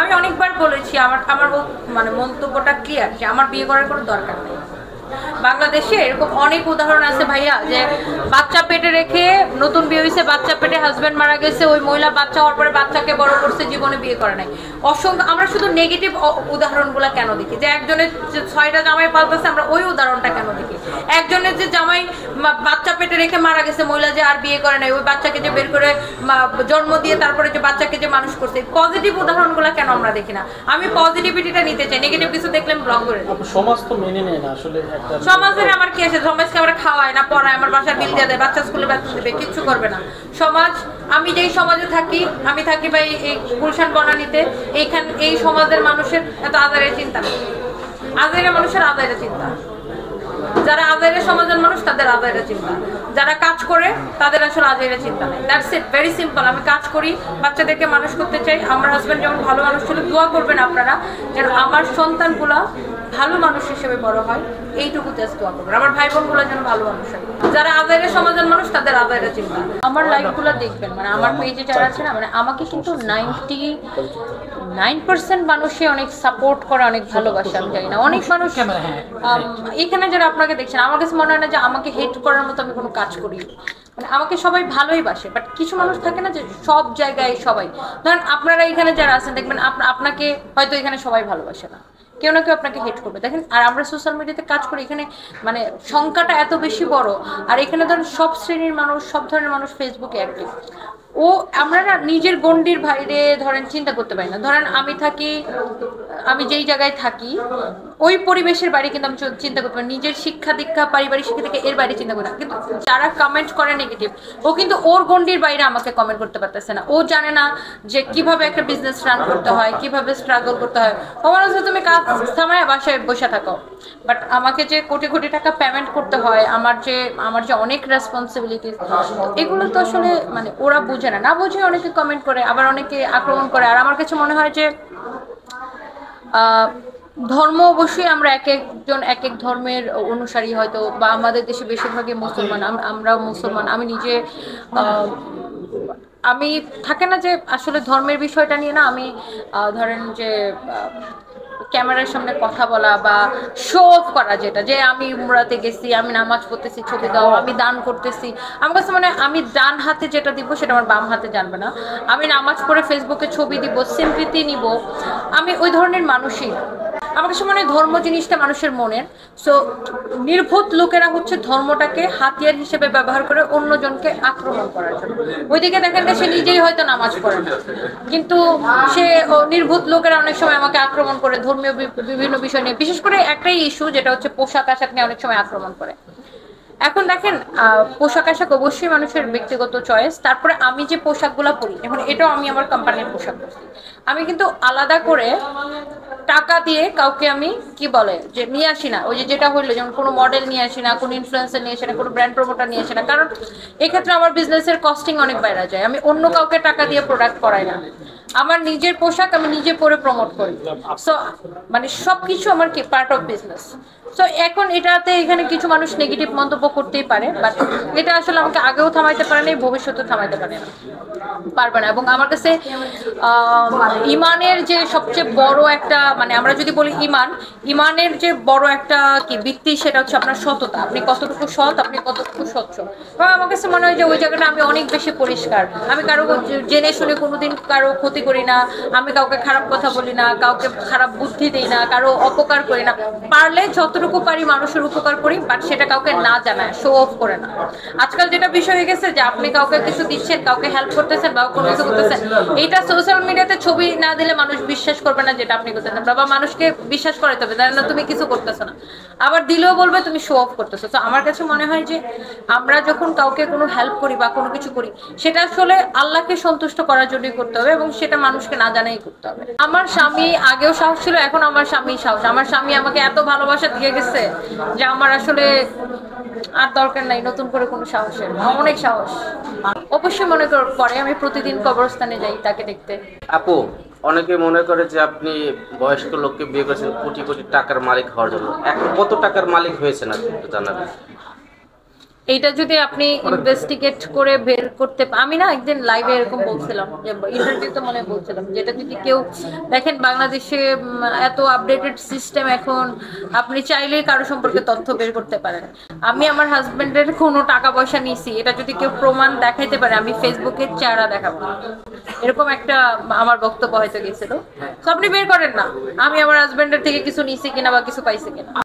আমি অনেকবার বলেছি আমার আমার মানে মন্তব্যটা ক্লিয়ার যে আমার বিয়ে করার কোনো দরকার নেই। বাংলাদেশে এরকম অনেক উদাহরণ আছে ভাইয়া, যে বাচ্চা পেটে রেখে নতুন বিয়ে হয়েছে, বাচ্চা পেটে হাজবেন্ড মারা গেছে, ওই মহিলা বাচ্চা হওয়ার পরে বাচ্চাকে বড় করছে, জীবনে বিয়ে করে নাই। অসংখ্য আমরা শুধু নেগেটিভ উদাহরণগুলো কেন দেখি? যে একজনের যে 6টা জামাই পাল্টাছে, আমরা ওই উদাহরণটা কেন দেখি? একজনের যে জামাই বাচ্চা পেটে রেখে মারা গেছে, মহিলা যে আর বিয়ে করে নাই, ওই বাচ্চাকে যে বের করে জন্ম দিয়ে তারপরে যে বাচ্চাকে যে মানুষ করছে, পজিটিভ উদাহরণগুলো কেন আমরা দেখি না? আমি পজিটিভিটিটা নিতে চাই, নেগেটিভ কিছু দেখলে ব্লক করে দিই। সমাজ তো মেনে নেয় না আসলে। সমাজের আমার কি আছে? সমাজকে আমরা খাওয়ায় না, পড়ায়, আমার বাসার বিল দিয়ে দেয়, বাচ্চা স্কুলে বেতন দেবে, কিচ্ছু করবে না সমাজ। আমি যেই সমাজে থাকি, আমি থাকি ভাই এই গুলশান বনানীতে, এই সমাজের মানুষের এত আজারের চিন্তা নেই। আজারের মানুষের আজারের চিন্তা, যারা আজারের সমাজের মানুষ তাদের আজারের চিন্তা, যারা কাজ করে তাদের আসলে আজারের চিন্তা নেই। That's it, very simple. আমি কাজ করি, বাচ্চাদেরকে মানুষ করতে চাই। আমার হাজবেন্ড যেমন ভালো মানুষ ছিল, দোয়া করবেন আপনারা যেন আমার সন্তানগুলা ভালো মানুষ হিসেবে বড় হয়, এইটুকু জাস্ট দোয়া করবেন। আমার ভাই বোনগুলো যেন ভালো মানুষ হয়। যারা আজারের সমাজের মানুষ তাদের আজারের চিন্তা। আমার লাইফগুলো দেখবেন, মানে আমার পেজে যারা আছে না, মানে আমাকে কিন্তু 99% মানুষই অনেক সাপোর্ট করে, অনেক ভালোবাসে। আমি জানি না, অনেক মানুষ এখানে যারা আপনাকে দেখছেন, আমার কাছে মনে হয় না যে আমাকে হেট করার মতো আমি কোনো কাজ করি। মানে আমাকে সবাই ভালোই বাসে, বাট কিছু মানুষ থাকে না যে সব জায়গায় সবাই, ধরেন আপনারা এখানে যারা আছেন দেখবেন আপনাকে হয়তো এখানে সবাই ভালোবাসে না, কেউ না কেউ আপনাকে হেট করবে। দেখেন, আর আমরা সোশ্যাল মিডিয়াতে কাজ করি, এখানে মানে সংখ্যাটা এত বেশি বড়, আর এখানে ধরেন সব শ্রেণীর মানুষ, সব ধরনের মানুষ ফেসবুকে অ্যাক্টিভ। আমরা না নিজের গণ্ডির বাইরে ধরেন চিন্তা করতে পারি না। ধরেন আমি যেই জায়গায় থাকি ওই পরিবেশের বাইরে কিন্তু আমি চিন্তা করতে পারি, নিজের শিক্ষা দীক্ষা, পারিবারিক শিক্ষা থেকে এর বাইরে চিন্তা করি না। কিন্তু যারা কমেন্ট করে নেগেটিভ, ও কিন্তু ওর গণ্ডির বাইরে আমাকে কমেন্ট করতে পারতেছে না। ও জানে না যে কিভাবে একটা বিজনেস রান করতে হয়, কিভাবে স্ট্রাগল করতে হয়। ও মনে হচ্ছে তুমি কাজ থামায় বাসায় বসে থাকো, বাট আমাকে যে কোটি কোটি টাকা পেমেন্ট করতে হয়, আমার যে অনেক রেসপন্সিবিলিটি, এগুলো তো আসলে মানে ওরা বুঝে না বুঝে অনেকে কমেন্ট করে, আবার অনেকে আক্রমণ করে। আর আমার কাছে মনে হয় যে ধর্ম অবশ্যই আমরা এক একজন এক এক ধর্মের অনুসারী হয়তো, বা আমাদের দেশে বেশিরভাগই মুসলমান, আমরাও মুসলমান। আমি নিজে আমি থাকে না যে আসলে ধর্মের বিষয়টা নিয়ে না আমি ধরেন যে ক্যামেরার সামনে কথা বলা বা শো অফ করা, যেটা যে আমি উমরাতে গেছি, আমি নামাজ পড়তেছি, ছবি দাও, আমি দান করতেছি। আমার কাছে মানে আমি ডান হাতে যেটা দিব সেটা আমার বাম হাতে জানবে না। আমি নামাজ পড়ে ফেসবুকে ছবি দিব, সিম্পিতি নিব, আমি ওই ধরনের মানুষই না। আমার কাছে মনে হয় ধর্ম জিনিসটা মানুষের মনের। সো নির্বোধ লোকেরা হচ্ছে ধর্মটাকে হাতিয়ার হিসেবে ব্যবহার করে অন্যজনকে আক্রমণ করার জন্য। ওইদিকে দেখেন সে নিজেই হয়তো নামাজ পড়ে না, কিন্তু সে নির্বোধ লোকেরা অনেক সময় আমাকে আক্রমণ করে ধর্মীয় বিভিন্ন বিষয় নিয়ে। বিশেষ করে একটাই ইস্যু, যেটা হচ্ছে পোশাক আশাক নিয়ে অনেক সময় আক্রমণ করে। এখন দেখেন, পোশাক আশাক অবশ্যই মানুষের ব্যক্তিগত চয়েস। তারপরে আমি যে পোশাকগুলো পরি, এখন এটাও আমি আমার কোম্পানির পোশাক পরছি, আমি কিন্তু আলাদা করে টাকা দিয়ে কাউকে আমি কি বলে যে নিয়ে আসি না। ওই যেটা হইলো, যেমন কোনো মডেল নিয়ে আসি না, কোনো ইনফ্লুয়েন্সার নিয়ে আসি না, কোনো ব্র্যান্ড প্রমোটার নিয়ে আসি না, কারণ এক্ষেত্রে আমার বিজনেসের কস্টিং অনেক বাইরে যায়। আমি অন্য কাউকে টাকা দিয়ে প্রোডাক্ট করাই না, আমার নিজের পোশাক আমি নিজে পরে প্রমোট করি। সো মানে সবকিছু আমার কি পার্ট অফ বিজনেস। সো এখন এখানে কিছু মানুষ নেগেটিভ মন্তব্য করতেই পারে, বাট এটা আসলে আমাকে আগেও থামাইতে পারে না, ভবিষ্যতেও থামাইতে পারবে না। এবং আমার কাছে ইমানের যে সবচেয়ে বড় একটা, মানে আমরা যদি বলি ইমানের যে বড় একটা কি ভিত্তি, সেটা হচ্ছে আপনার সততা। আপনি কতটুকু সৎ, আপনি কতটুকু স্বচ্ছ। এবং আমার কাছে মনে হয় যে ওই জায়গাটা আমি অনেক বেশি পরিষ্কার। আমি কারো জেনে শুনে কোনোদিন কারো ক্ষতি করি না, আমি কাউকে খারাপ কথা বলি না, কাউকে খারাপ বুদ্ধি দিই না, কারো অপকার করি না। পারলে যতটুকু পারি মানুষের উপকার করি, বাট সেটা কাউকে না জানায়, শো অফ করে না। আজকাল যেটা বিষয় হয়ে গেছে যে আপনি কাউকে কিছু দিচ্ছেন, কাউকে হেল্প করতেছেন বা কোনো কিছু করতেছেন, এইটা সোশ্যাল মিডিয়াতে ছবি না দিলে মানুষ বিশ্বাস করবে না যেটা আপনি করতেছেন, বা মানুষকে বিশ্বাস করাতে হবে জানেন না তুমি কিছু করতেছো না, আবার দিলেও বলবে তুমি শো অফ করতেছো। তো আমার কাছে মনে হয় যে আমরা যখন কাউকে কোনো হেল্প করি বা কোনো কিছু করি, সেটা আসলে আল্লাহকে সন্তুষ্ট করার জন্যই করতে হবে, এবং সেটা মানুষকে না জানাই করতে হবে। আমার স্বামী আগেও সাহস ছিল, এখন আমার স্বামী সাহস। আমার স্বামী আমাকে এত ভালোবাসা দিয়ে গেছে যে আমার আসলে আর দরকার নাই নতুন করে কোনো সাহসের। অনেক সাহস অবশ্যই মনে করে আমি প্রতিদিন কবরস্থানে যাই তাকে দেখতে। আপু, অনেকে মনে করে যে আপনি বয়স্ক লোককে বিয়ে করেছেন কোটি কোটি টাকার মালিক হওয়ার জন্য। এখন কত টাকার মালিক হয়েছেন আপনি একটু জানাবেন? এইটা যদি আপনি ইনভেস্টিগেট করে বের করতে আমি না একদিন লাইভে এরকম বলছিলাম যে ইন্টারভিউতে মনে হয় বলছিলাম যেটা যদি কেউ দেখেন বাংলাদেশে এত আপডেটেড সিস্টেম এখন আপনি চাইলেই কারো সম্পর্কে তথ্য বের করতে পারেন। আমি আমার হাজবেন্ডের কোনো টাকা পয়সা নিছি এটা যদি কেউ প্রমাণ দেখাইতে পারে আমি ফেসবুকে চেহারা দেখাবো, এরকম একটা আমার বক্তব্য হয়তো গেছিল। তো আপনি বের করেন না আমি আমার হাজবেন্ডের থেকে কিছু নিছি কিনা বা কিছু পাইছি কিনা।